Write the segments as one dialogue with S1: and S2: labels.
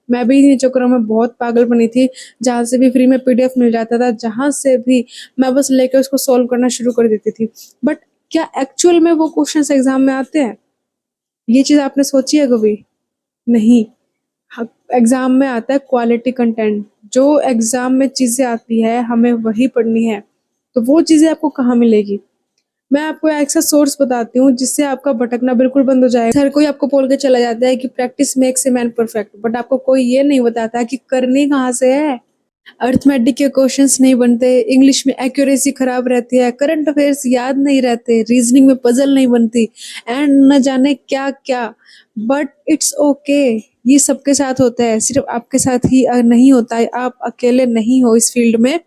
S1: मैं भी इन चक्करों में बहुत पागल बनी थी, जहाँ से भी फ्री में पीडीएफ मिल जाता था, जहाँ से भी मैं बस लेके उसको सॉल्व करना शुरू कर देती थी। बट क्या एक्चुअल में वो क्वेश्चंस एग्जाम में आते हैं? ये चीज़ आपने सोची है कभी? नहीं। एग्जाम में आता है क्वालिटी कंटेंट। जो एग्जाम में चीजें आती है हमें वही पढ़नी है, तो वो चीजें आपको कहाँ मिलेगी? मैं आपको एक ऐसा सोर्स बताती हूँ जिससे आपका भटकना बिल्कुल बंद हो जाएगा। हर कोई आपको बोल के चला जाता है कि practice makes a man perfect, but आपको कोई ये नहीं बताता कि करनी कहाँ से है। अर्थमेटिक के क्वेश्चंस नहीं बनते, इंग्लिश में एक्यूरेसी खराब रहती है, करंट अफेयर्स याद नहीं रहते, रीजनिंग में पजल नहीं बनती, एंड न जाने क्या क्या। बट इट्स ओके, ये सबके साथ होता है, सिर्फ आपके साथ ही नहीं होता है। आप अकेले नहीं हो इस फील्ड में,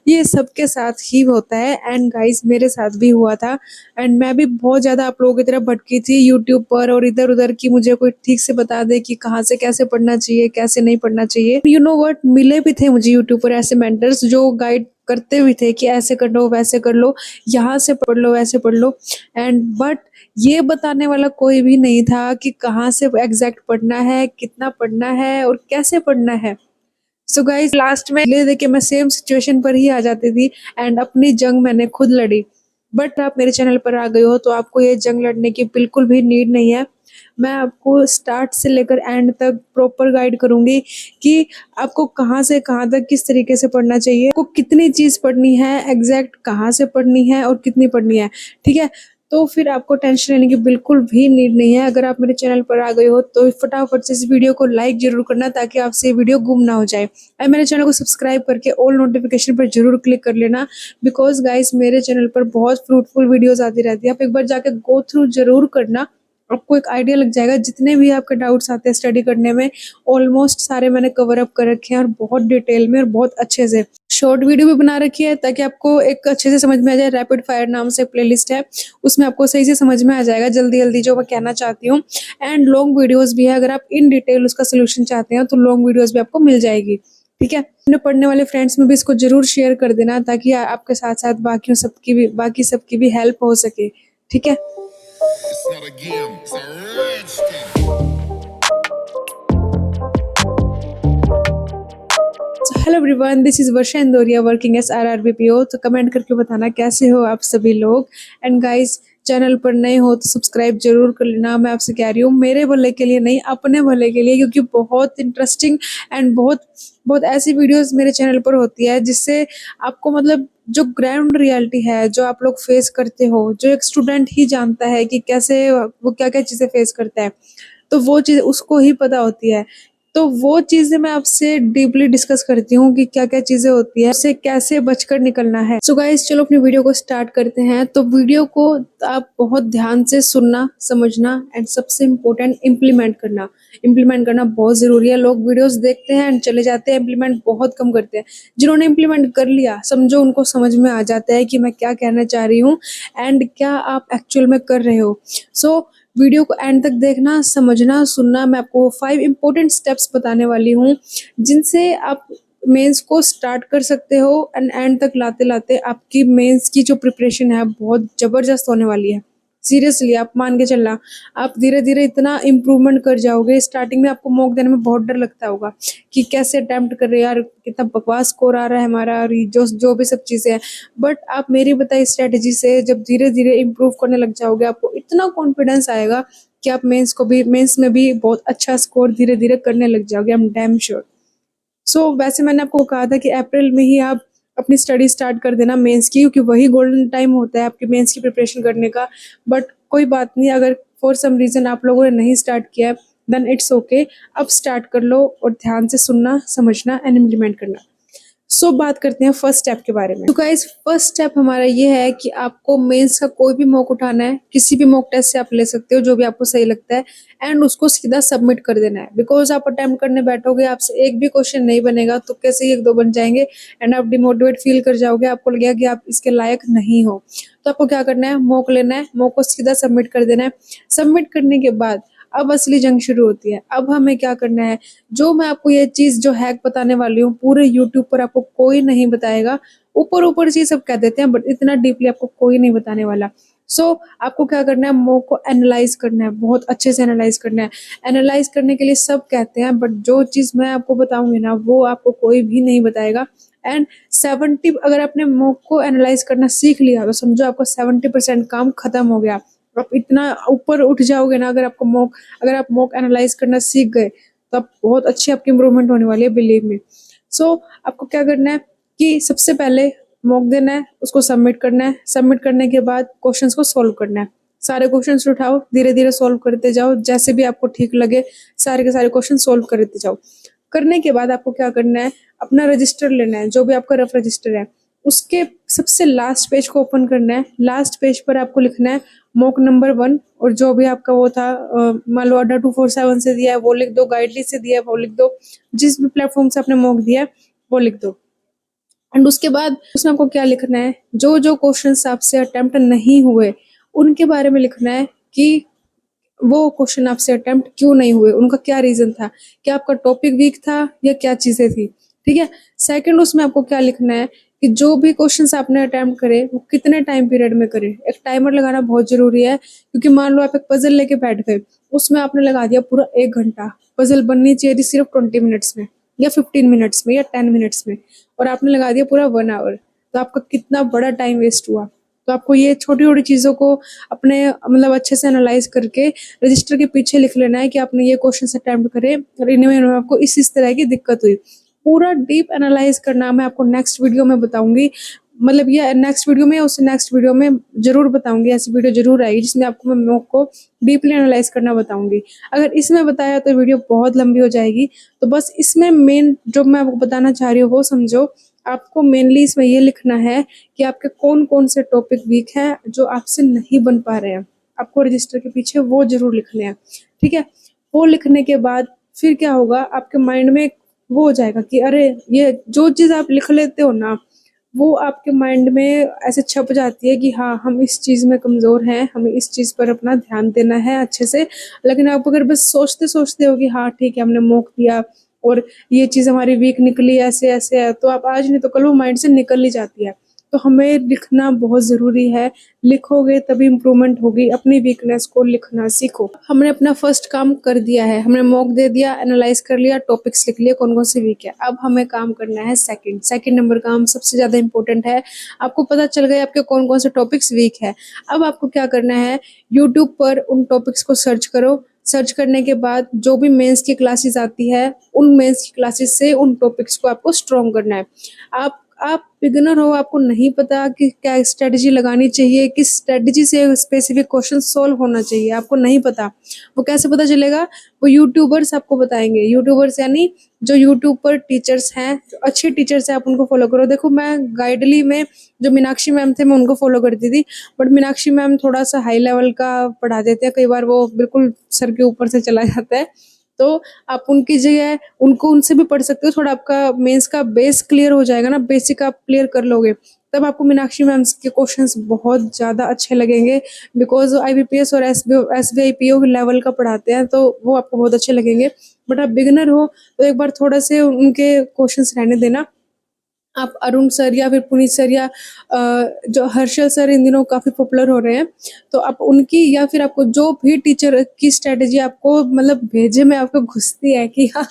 S1: ये सबके साथ ही होता है। एंड गाइस, मेरे साथ भी हुआ था, एंड मैं भी बहुत ज्यादा आप लोगों की तरह भटकी थी यूट्यूब पर और इधर उधर की मुझे कोई ठीक से बता दे कि कहाँ से कैसे पढ़ना चाहिए, कैसे नहीं पढ़ना चाहिए। यू नो व्हाट, मिले भी थे मुझे यूट्यूब पर ऐसे मेंटर्स जो गाइड करते भी थे कि ऐसे कर लो, वैसे कर लो, यहाँ से पढ़ लो, ऐसे पढ़ लो। एंड बट ये बताने वाला कोई भी नहीं था कि कहाँ से एग्जैक्ट पढ़ना है, कितना पढ़ना है और कैसे पढ़ना है। सो गाइस, लास्ट में ले दे के मैं सेम सिचुएशन पर ही आ जाती थी, एंड अपनी जंग मैंने खुद लड़ी। बट आप मेरे चैनल पर आ गए हो तो आपको ये जंग लड़ने की बिल्कुल भी नीड नहीं है। मैं आपको स्टार्ट से लेकर एंड तक प्रॉपर गाइड करूंगी कि आपको कहाँ से कहाँ तक किस तरीके से पढ़ना चाहिए, आपको कितनी चीज पढ़नी है, एग्जैक्ट कहाँ से पढ़नी है और कितनी पढ़नी है। ठीक है, तो फिर आपको टेंशन लेने की बिल्कुल भी नीड नहीं है। अगर आप मेरे चैनल पर आ गए हो तो फटाफट से इस वीडियो को लाइक जरूर करना, ताकि आपसे ये वीडियो गुम ना हो जाए। और मेरे चैनल को सब्सक्राइब करके ऑल नोटिफिकेशन पर जरूर क्लिक कर लेना, बिकॉज गाइस मेरे चैनल पर बहुत फ्रूटफुल वीडियोस आती रहती है। आप एक बार जाके गो थ्रू जरूर करना, आपको एक आइडिया लग जाएगा। जितने भी आपके डाउट्स आते हैं स्टडी करने में, ऑलमोस्ट सारे मैंने कवर अप कर रखे हैं, और बहुत डिटेल में और बहुत अच्छे से। शॉर्ट वीडियो भी बना रखी है ताकि आपको एक अच्छे से समझ में आ जाए। रैपिड फायर नाम से प्लेलिस्ट है, उसमें आपको सही से समझ में आ जाएगा जल्दी जल्दी जो मैं कहना चाहती हूँ। एंड लॉन्ग वीडियोस भी है, अगर आप इन डिटेल उसका सोल्यूशन चाहते हैं तो लॉन्ग वीडियोस भी आपको मिल जाएगी। ठीक है, अपने पढ़ने वाले फ्रेंड्स में भी इसको जरूर शेयर कर देना, ताकि आपके साथ साथ बाकी सबकी भी हेल्प हो सके। ठीक है। It's not a game, it's a rich thing. Hello everyone, this is Varsha Indoria working S RRBPO। तो कमेंट करके बताना कैसे हो आप सभी लोग। एंड गाइस, चैनल पर नए हो तो सब्सक्राइब जरूर कर लेना। मैं आपसे कह रही हूँ, मेरे भले के लिए नहीं, अपने भले के लिए, क्योंकि बहुत इंटरेस्टिंग एंड बहुत बहुत ऐसी वीडियोस मेरे चैनल पर होती है जिससे आपको मतलब जो ग्राउंड रियलिटी है, जो आप लोग फेस करते हो, जो एक स्टूडेंट ही जानता है कि कैसे वो क्या क्या चीजें फेस करता है, तो वो चीज उसको ही पता होती है। तो वो चीजें मैं आपसे डीपली डिस्कस करती हूँ कि क्या क्या चीजें होती है, उससे कैसे बचकर निकलना है। सो गाइस, चलो अपनी वीडियो को स्टार्ट करते हैं। तो वीडियो को आप बहुत ध्यान से सुनना, समझना, एंड सबसे इम्पोर्टेंट इम्प्लीमेंट करना। इम्प्लीमेंट करना बहुत जरूरी है। लोग वीडियोस देखते हैं एंड चले जाते हैं, इम्प्लीमेंट बहुत कम करते हैं। जिन्होंने इम्प्लीमेंट कर लिया, समझो उनको समझ में आ जाता है कि मैं क्या कहना चाह रही हूँ एंड क्या आप एक्चुअल में कर रहे हो। सो वीडियो को एंड तक देखना, समझना, सुनना। मैं आपको 5 इंपॉर्टेंट स्टेप्स बताने वाली हूँ जिनसे आप मेंस को स्टार्ट कर सकते हो, एंड एंड तक लाते लाते आपकी मेंस की जो प्रिपरेशन है बहुत जबरदस्त होने वाली है। सीरियसली आप मान के चलना, आप धीरे धीरे इतना इम्प्रूवमेंट कर जाओगे। स्टार्टिंग में आपको मॉक देने में बहुत डर लगता होगा कि कैसे अटेम्प्ट कर रहे हैं यार, कितना बकवास स्कोर आ रहा है हमारा, और जो जो भी सब चीजें हैं। बट आप मेरी बताई स्ट्रेटेजी से जब धीरे धीरे इम्प्रूव करने लग जाओगे, आपको इतना कॉन्फिडेंस आएगा कि आप मेंस में भी बहुत अच्छा स्कोर धीरे धीरे करने लग जाओगे। I am damn sure. So वैसे मैंने आपको कहा था कि अप्रैल में ही आप अपनी स्टडी स्टार्ट कर देना मेंस की, क्योंकि वही गोल्डन टाइम होता है आपके मेंस की प्रिपरेशन करने का। बट कोई बात नहीं, अगर फॉर सम रीजन आप लोगों ने नहीं स्टार्ट किया है, देन इट्स ओके। अब स्टार्ट कर लो और ध्यान से सुनना, समझना एंड इम्प्लीमेंट करना। सो बात करते हैं फर्स्ट स्टेप के बारे में। तो गाइस, फर्स्ट स्टेप हमारा ये है कि आपको मेंस का कोई भी मॉक उठाना है। किसी भी मॉक टेस्ट से आप ले सकते हो, जो भी आपको सही लगता है, एंड उसको सीधा सबमिट कर देना है। बिकॉज आप अटेम्प्ट करने बैठोगे, आपसे एक भी क्वेश्चन नहीं बनेगा तो कैसे ही एक दो बन जाएंगे, एंड आप डिमोटिवेट फील कर जाओगे, आपको लगेगा कि आप इसके लायक नहीं हो। तो आपको क्या करना है, मॉक लेना है, मॉक को सीधा सबमिट कर देना है। सबमिट करने के बाद अब असली जंग शुरू होती है। अब हमें क्या करना है, जो मैं आपको ये चीज जो हैक बताने वाली हूँ, पूरे यूट्यूब पर आपको कोई नहीं बताएगा। ऊपर ऊपर चीज सब कह देते हैं, बट इतना डीपली आपको कोई नहीं बताने वाला। सो आपको क्या करना है, मॉक को एनालाइज करना है, बहुत अच्छे से एनालाइज करना है। एनालाइज करने के लिए सब कहते हैं, बट जो चीज़ मैं आपको बताऊंगी ना वो आपको कोई भी नहीं बताएगा। एंड 70, अगर आपने मॉक को एनालाइज करना सीख लिया तो समझो आपका 70% काम खत्म हो गया। आप इतना ऊपर उठ जाओगे ना, अगर आप मॉक एनालाइज करना सीख गए तो आप बहुत अच्छी आपकी इंप्रूवमेंट होने वाली है, बिलीव मी। सो आपको क्या करना है कि सबसे पहले मॉक देना है, उसको सबमिट करना है। सबमिट करने के बाद क्वेश्चंस को सॉल्व करना है। सारे क्वेश्चंस उठाओ, धीरे धीरे सॉल्व करते जाओ, जैसे भी आपको ठीक लगे सारे के सारे क्वेश्चन सॉल्व करते जाओ। करने के बाद आपको क्या करना है, अपना रजिस्टर लेना है, जो भी आपका रफ रजिस्टर है, उसके सबसे लास्ट पेज को ओपन करना है। लास्ट पेज पर आपको लिखना है मॉक नंबर 1, और जो भी आपका वो था, मान लो अड्डा 247 से दिया है वो लिख दो, गाइडली से दिया है वो लिख दो, जिस भी प्लेटफॉर्म से आपने मॉक दिया है वो लिख दो। एंड उसके बाद उसमें आपको क्या लिखना है, जो जो क्वेश्चंस आपसे अटेम्प्ट नहीं हुए उनके बारे में लिखना है कि वो क्वेश्चन आपसे अटेम्प्ट क्यों नहीं हुए, उनका क्या रीजन था, क्या आपका टॉपिक वीक था या क्या चीजें थी। ठीक है। सेकंड, उसमें आपको क्या लिखना है कि जो भी क्वेश्चंस आपने अटेम्प्ट करे वो कितने टाइम पीरियड में करे। एक टाइमर लगाना बहुत जरूरी है, क्योंकि मान लो आप एक पजल लेके बैठ गए, उसमें आपने लगा दिया पूरा 1 घंटा, पजल बननी चाहिए थी सिर्फ 20 मिनट्स में या 15 मिनट्स में या 10 मिनट्स में, और आपने लगा दिया पूरा 1 आवर, तो आपका कितना बड़ा टाइम वेस्ट हुआ। तो आपको ये छोटी छोटी चीजों को अपने मतलब अच्छे से एनालाइज करके रजिस्टर के पीछे लिख लेना है कि आपने ये क्वेश्चन अटेम्प्ट करे और इनमें आपको इस तरह की दिक्कत हुई। पूरा डीप एनालाइज करना मैं आपको नेक्स्ट वीडियो में बताऊंगी, मतलब ये नेक्स्ट वीडियो में, उससे नेक्स्ट वीडियो में जरूर बताऊंगी, ऐसी वीडियो जरूर आएगी जिसमें आपको मैं मॉक को डीपली एनालाइज करना बताऊंगी। अगर इसमें बताया तो वीडियो बहुत लंबी हो जाएगी, तो बस इसमें मेन जो मैं आपको बताना चाह रही हूँ वो समझो। आपको मेनली इसमें ये लिखना है कि आपके कौन कौन से टॉपिक वीक है जो आपसे नहीं बन पा रहे हैं, आपको रजिस्टर के पीछे वो जरूर लिखने हैं। ठीक है। वो लिखने के बाद फिर क्या होगा, आपके माइंड में वो हो जाएगा कि अरे ये जो चीज आप लिख लेते हो ना, वो आपके माइंड में ऐसे छप जाती है कि हाँ हम इस चीज में कमजोर हैं, हमें इस चीज पर अपना ध्यान देना है अच्छे से। लेकिन आप अगर बस सोचते सोचते हो कि हाँ ठीक है हमने मॉक दिया और ये चीज हमारी वीक निकली, ऐसे ऐसे है, तो आप आज नहीं तो कल वो माइंड से निकल ही जाती है। तो हमें लिखना बहुत जरूरी है, लिखोगे तभी इम्प्रूवमेंट होगी। अपनी वीकनेस को लिखना सीखो। हमने अपना फर्स्ट काम कर दिया है, हमने मॉक दे दिया, एनालाइज कर लिया, टॉपिक्स लिख लिए कौन कौन से वीक है। अब हमें काम करना है सेकंड नंबर काम, सबसे ज्यादा इंपॉर्टेंट है। आपको पता चल गया आपके कौन कौन से टॉपिक्स वीक है। अब आपको क्या करना है, यूट्यूब पर उन टॉपिक्स को सर्च करो। सर्च करने के बाद जो भी मेंस की क्लासेस आती है, उन मेंस की क्लासेस से उन टॉपिक्स को आपको स्ट्रॉन्ग करना है। आप बिगिनर हो, आपको नहीं पता कि क्या स्ट्रेटजी लगानी चाहिए, किस स्ट्रेटजी से स्पेसिफिक क्वेश्चन सॉल्व होना चाहिए, आपको नहीं पता। वो कैसे पता चलेगा, वो यूट्यूबर्स आपको बताएंगे। यूट्यूबर्स यानी जो यूट्यूब पर टीचर्स हैं, जो अच्छे टीचर्स हैं, आप उनको फॉलो करो। देखो मैं गाइडली में जो मीनाक्षी मैम थे मैं उनको फॉलो करती थी, बट मीनाक्षी मैम थोड़ा सा हाई लेवल का पढ़ा देते हैं, कई बार वो बिल्कुल सर के ऊपर से चला जाता है। तो आप उनकी जगह उनको उनसे भी पढ़ सकते हो, थोड़ा आपका मेंस का बेस क्लियर हो जाएगा ना, बेसिक आप क्लियर कर लोगे, तब आपको मीनाक्षी मैम के क्वेश्चंस बहुत ज्यादा अच्छे लगेंगे। बिकॉज आईबीपीएस और एसबीआईपीओ लेवल का पढ़ाते हैं, तो वो आपको बहुत अच्छे लगेंगे। बट आप बिगिनर हो तो एक बार थोड़ा से उनके क्वेश्चंस रहने देना। आप अरुण सर या फिर पुनीत सर या जो हर्षल सर इन दिनों काफी पॉपुलर हो रहे हैं, तो आप उनकी या फिर आपको जो भी टीचर की स्ट्रेटेजी आपको मतलब भेजे में आपको घुसती है कि हाँ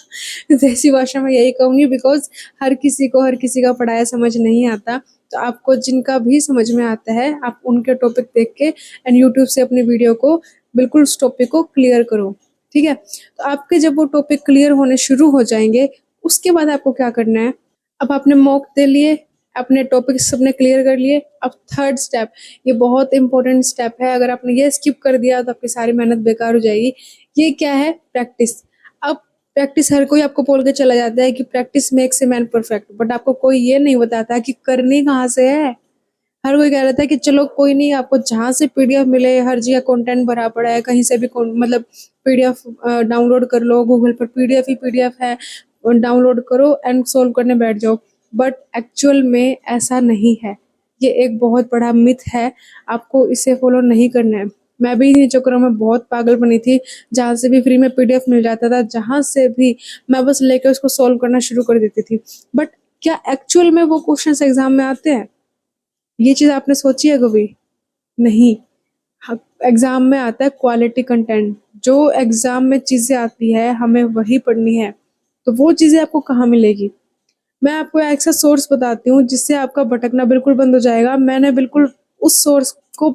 S1: देसी भाषा में यही कहूंगी, बिकॉज हर किसी को हर किसी का पढ़ाया समझ नहीं आता। तो आपको जिनका भी समझ में आता है आप उनके टॉपिक देख के एंड यूट्यूब से अपनी वीडियो को बिल्कुल उस टॉपिक को क्लियर करो। ठीक है। तो आपके जब वो टॉपिक क्लियर होने शुरू हो जाएंगे, उसके बाद आपको क्या करना है, अब आपने मॉक दे लिए, अपने टॉपिक्स सबने क्लियर कर लिए। अब थर्ड स्टेप, ये बहुत इंपॉर्टेंट स्टेप है, अगर आपने ये स्किप कर दिया तो आपकी सारी मेहनत बेकार हो जाएगी। ये क्या है, प्रैक्टिस। अब प्रैक्टिस हर कोई आपको बोल के चला जाता है कि practice makes a man perfect, but आपको कोई ये नहीं बताता कि करनी कहाँ से है। हर कोई कह रहा था कि चलो कोई नहीं, आपको जहां से पीडीएफ मिले, हर जगह कंटेंट भरा पड़ा है, कहीं से भी मतलब पीडीएफ डाउनलोड कर लो, गूगल पर पीडीएफ ही पीडीएफ है, डाउनलोड करो एंड सोल्व करने बैठ जाओ। बट एक्चुअल में ऐसा नहीं है, ये एक बहुत बड़ा मिथ है, आपको इसे फॉलो नहीं करना है। मैं भी इन चक्करों में बहुत पागल बनी थी, जहां से भी फ्री में पीडीएफ मिल जाता था, जहां से भी मैं बस लेकर उसको सोल्व करना शुरू कर देती थी। बट क्या एक्चुअल में वो क्वेश्चंस एग्जाम में आते हैं, ये चीज आपने सोची है कभी? नहीं। एग्ज़ाम में आता है क्वालिटी कंटेंट। जो एग्ज़ाम में चीज़ें आती है हमें वही पढ़नी है, तो वो चीज़ें आपको कहाँ मिलेगी? मैं आपको एक ऐसा सोर्स बताती हूँ जिससे आपका भटकना बिल्कुल बंद हो जाएगा। मैंने बिल्कुल उस सोर्स को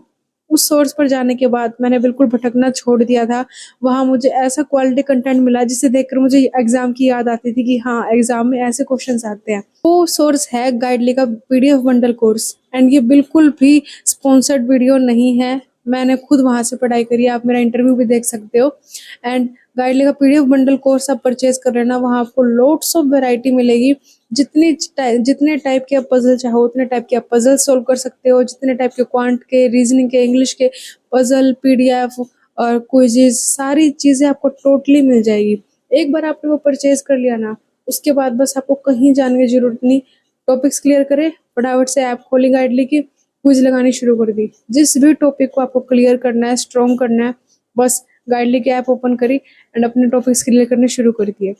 S1: उस सोर्स पर जाने के बाद मैंने बिल्कुल भटकना छोड़ दिया था। वहाँ मुझे ऐसा क्वालिटी कंटेंट मिला जिसे देखकर मुझे एग्ज़ाम की याद आती थी कि हाँ, एग्ज़ाम में ऐसे क्वेश्चन्स आते हैं। वो सोर्स है गाइडली का पीडीएफ बंडल कोर्स, एंड ये बिल्कुल भी स्पॉन्सर्ड वीडियो नहीं है। मैंने खुद वहाँ से पढ़ाई करी है, आप मेरा इंटरव्यू भी देख सकते हो। एंड गाइडली का पीडीएफ बंडल कोर्स आप परचेज कर लेना, वहाँ आपको लोट्स ऑफ वैरायटी मिलेगी। जितने टाइप के आप पजल चाहो उतने टाइप के आप पजल सोल्व कर सकते हो। जितने टाइप के क्वांट के, रीजनिंग के, इंग्लिश के पजल, पीडीएफ और क्विज़ेज़, सारी चीज़ें आपको टोटली मिल जाएगी। एक बार आपने वो परचेज कर लिया ना, उसके बाद बस आपको कहीं जाने की ज़रूरत नहीं। टॉपिक्स क्लियर करें, फटाफट से ऐप खोली गाइडली की, क्विज़ लगानी शुरू कर दी। जिस भी टॉपिक को आपको क्लियर करना है, स्ट्रॉन्ग करना है, बस गाइडली की ऐप ओपन करी एंड अपने टॉपिक्स क्लियर करने शुरू कर दिए।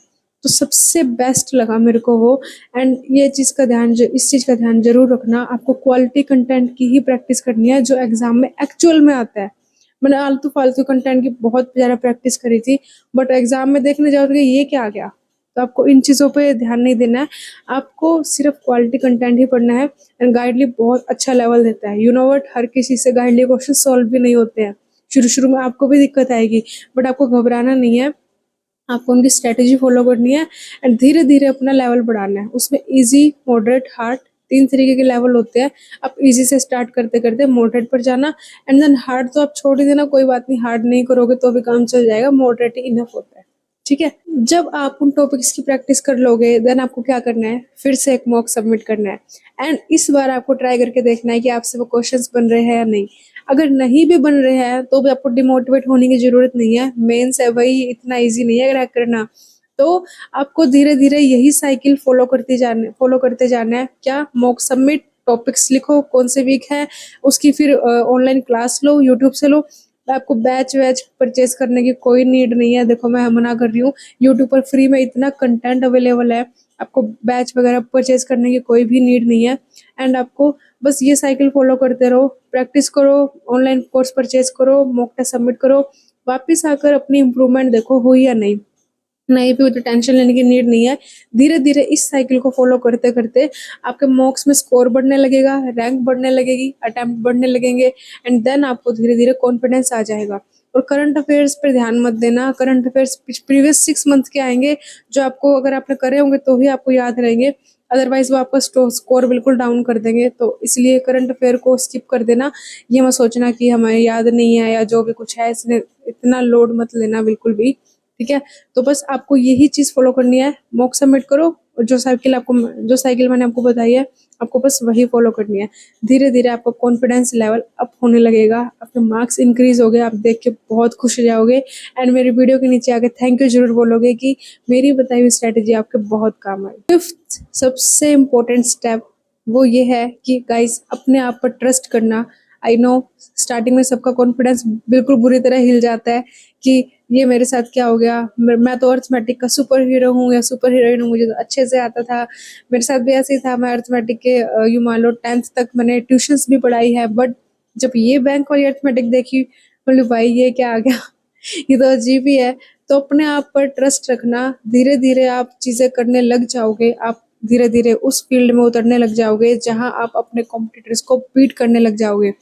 S1: तो सबसे बेस्ट लगा मेरे को वो। एंड इस चीज़ का ध्यान जरूर रखना, आपको क्वालिटी कंटेंट की ही प्रैक्टिस करनी है जो एग्जाम में एक्चुअल में आता है। मैंने आलतू फालतू कंटेंट की बहुत ज़्यादा प्रैक्टिस करी थी, बट एग्जाम में देखने जाओ तो ये क्या आ गया। तो आपको इन चीज़ों पे ध्यान नहीं देना है, आपको सिर्फ क्वालिटी कंटेंट ही पढ़ना है। एंड गाइडली बहुत अच्छा लेवल देता है। यू नो वट, हर किसी से गाइडली क्वेश्चन सॉल्व भी नहीं होते हैं। शुरू शुरू में आपको भी दिक्कत आएगी, बट आपको घबराना नहीं है। आपको उनकी स्ट्रेटेजी फॉलो करनी है एंड धीरे धीरे अपना लेवल बढ़ाना है। उसमें इजी, मॉडरेट, हार्ड, 3 तरीके के लेवल होते हैं। आप इजी से स्टार्ट करते करते मॉडरेट पर जाना, एंड देन हार्ड तो आप छोड़ ही देना, कोई बात नहीं, हार्ड नहीं करोगे तो भी काम चल जाएगा, मॉडरेट ही इनफ होता है। ठीक है, जब आप उन टॉपिक्स की प्रैक्टिस कर लोगे, देन आपको क्या करना है, फिर से एक मॉक सबमिट करना है। एंड इस बार आपको ट्राई करके देखना है कि आपसे वो क्वेश्चंस बन रहे हैं या नहीं। अगर नहीं भी बन रहे हैं तो भी आपको डिमोटिवेट होने की जरूरत नहीं है। मेंस है वही, इतना इजी नहीं है क्रैक करना। तो आपको धीरे धीरे यही साइकिल फॉलो करते जाना है। क्या, मॉक सबमिट, टॉपिक्स लिखो कौन से वीक है, उसकी फिर ऑनलाइन क्लास लो, यूट्यूब से लो। आपको बैच वैच परचेज करने की कोई नीड नहीं है। देखो, मैं मना कर रही हूँ, यूट्यूब पर फ्री में इतना कंटेंट अवेलेबल है, आपको बैच वगैरह परचेज करने की कोई भी नीड नहीं है। एंड आपको बस ये साइकिल फॉलो करते रहो, प्रैक्टिस करो, ऑनलाइन कोर्स परचेज करो, मॉक टेस्ट सबमिट करो, वापस आकर अपनी इम्प्रूवमेंट देखो हुई या नहीं। नहीं भी हुई तो टेंशन लेने की नीड नहीं है। धीरे धीरे इस साइकिल को फॉलो करते करते आपके मॉक्स में स्कोर बढ़ने लगेगा, रैंक बढ़ने लगेगी, अटेम्प्ट बढ़ने लगेंगे, एंड देन आपको धीरे धीरे कॉन्फिडेंस आ जाएगा। और करंट अफेयर्स पर ध्यान मत देना, करंट अफेयर्स प्रीवियस 6 मंथ के आएंगे जो आपको, अगर आपने करे होंगे तो ही आपको याद रहेंगे, अदरवाइज वो आपका स्कोर बिल्कुल डाउन कर देंगे। तो इसलिए करंट अफेयर को स्किप कर देना। ये मत सोचना कि हमें याद नहीं है या जो भी कुछ है, इसने इतना लोड मत लेना बिल्कुल भी। ठीक है, तो बस आपको यही चीज फॉलो करनी है, मॉक सबमिट करो, और जो साइकिल मैंने आपको बताई है, आपको बस वही फॉलो करनी है। धीरे धीरे आपका कॉन्फिडेंस लेवल अप होने लगेगा, आपके मार्क्स इंक्रीज हो गए, आप देख के बहुत खुश हो जाओगे। एंड मेरी वीडियो के नीचे आके थैंक यू जरूर बोलोगे कि मेरी बताई हुई स्ट्रेटेजी आपके बहुत काम आई। फिफ्थ सबसे इम्पोर्टेंट स्टेप वो ये है कि गाइस, अपने आप पर ट्रस्ट करना। आई नो, स्टार्टिंग में सबका कॉन्फिडेंस बिल्कुल बुरी तरह हिल जाता है कि ये मेरे साथ क्या हो गया, मैं तो अर्थमेटिक का सुपर हीरो हूँ या सुपर हीरोइन हूँ, मुझे तो अच्छे से आता था। मेरे साथ भी ऐसे ही था, मैं अर्थमेटिक के यू मान लो 10th तक मैंने ट्यूशंस भी पढ़ाई है, बट जब ये बैंक वाली अर्थमेटिक देखी, बोले भाई ये क्या आ गया ये तो अजीब ही है। तो अपने आप पर ट्रस्ट रखना, धीरे धीरे आप चीजें करने लग जाओगे, आप धीरे धीरे उस फील्ड में उतरने लग जाओगे जहां आप अपने कॉम्पिटिटर्स को बीट करने लग जाओगे।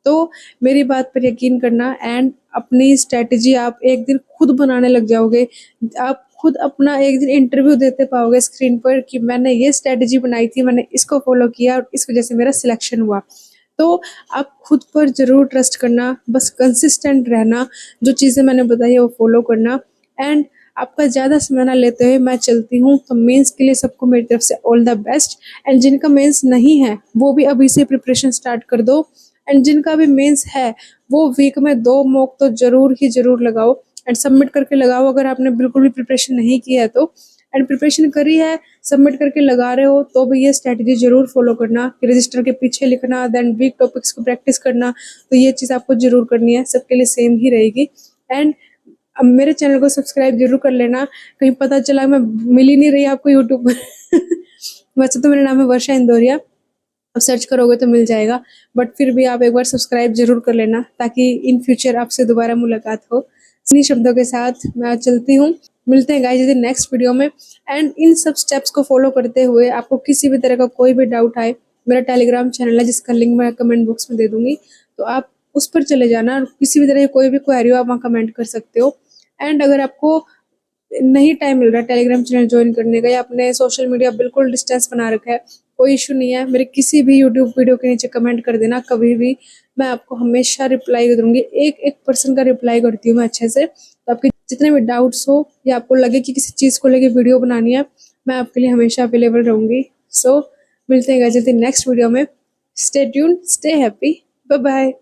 S1: तो मेरी बात पर यकीन करना, एंड अपनी स्ट्रेटेजी आप एक दिन खुद बनाने लग जाओगे। आप खुद अपना एक दिन इंटरव्यू देते पाओगे स्क्रीन पर कि मैंने ये स्ट्रेटेजी बनाई थी, मैंने इसको फॉलो किया और इस वजह से मेरा सिलेक्शन हुआ। तो आप खुद पर जरूर ट्रस्ट करना, बस कंसिस्टेंट रहना, जो चीज़ें मैंने बताई है वो फॉलो करना। एंड आपका ज़्यादा समय ना लेते हुए मैं चलती हूँ, तो मेंस के लिए सबको मेरी तरफ से ऑल द बेस्ट। एंड जिनका मेंस नहीं है वो भी अभी से प्रिपरेशन स्टार्ट कर दो, एंड जिनका भी मेंस है वो वीक में 2 मॉक तो जरूर ही जरूर लगाओ, एंड सबमिट करके लगाओ अगर आपने बिल्कुल भी प्रिपरेशन नहीं किया है तो। एंड प्रिपरेशन करी है, सबमिट करके लगा रहे हो तो भी ये स्ट्रेटजी जरूर फॉलो करना कि रजिस्टर के पीछे लिखना, देन वीक टॉपिक्स को प्रैक्टिस करना। तो ये चीज़ आपको जरूर करनी है, सबके लिए सेम ही रहेगी। एंड अब मेरे चैनल को सब्सक्राइब जरूर कर लेना, कहीं पता चला मैं मिल ही नहीं रही आपको यूट्यूब पर वैसे तो मेरा नाम है वर्षा इंदौरिया। अब सर्च करोगे तो मिल जाएगा, बट फिर भी आप एक बार सब्सक्राइब जरूर कर लेना ताकि इन फ्यूचर आपसे दोबारा मुलाकात हो। इन्हीं शब्दों के साथ मैं आज चलती हूँ। मिलते हैं गाइस नेक्स्ट वीडियो में। एंड इन सब स्टेप्स को फॉलो करते हुए आपको किसी भी तरह का कोई भी डाउट आए, मेरा टेलीग्राम चैनल है जिसका लिंक मैं कमेंट बॉक्स में दे दूंगी, तो आप उस पर चले जाना और किसी भी तरह की कोई भी क्वेरी हो आप वहाँ कमेंट कर सकते हो। एंड अगर आपको नहीं टाइम मिल रहा टेलीग्राम चैनल ज्वाइन करने का या अपने सोशल मीडिया बिल्कुल डिस्टेंस बना रखा है, कोई इशू नहीं है, मेरे किसी भी यूट्यूब वीडियो के नीचे कमेंट कर देना कभी भी, मैं आपको हमेशा रिप्लाई करूंगी। एक एक पर्सन का रिप्लाई करती हूँ मैं अच्छे से। तो आपके जितने भी डाउट्स हो या आपको लगे कि किसी चीज़ को लेके वीडियो बनानी है, मैं आपके लिए हमेशा अवेलेबल रहूंगी। सो मिलते हैं जल्दी नेक्स्ट वीडियो में। Stay tuned, stay happy, bye bye.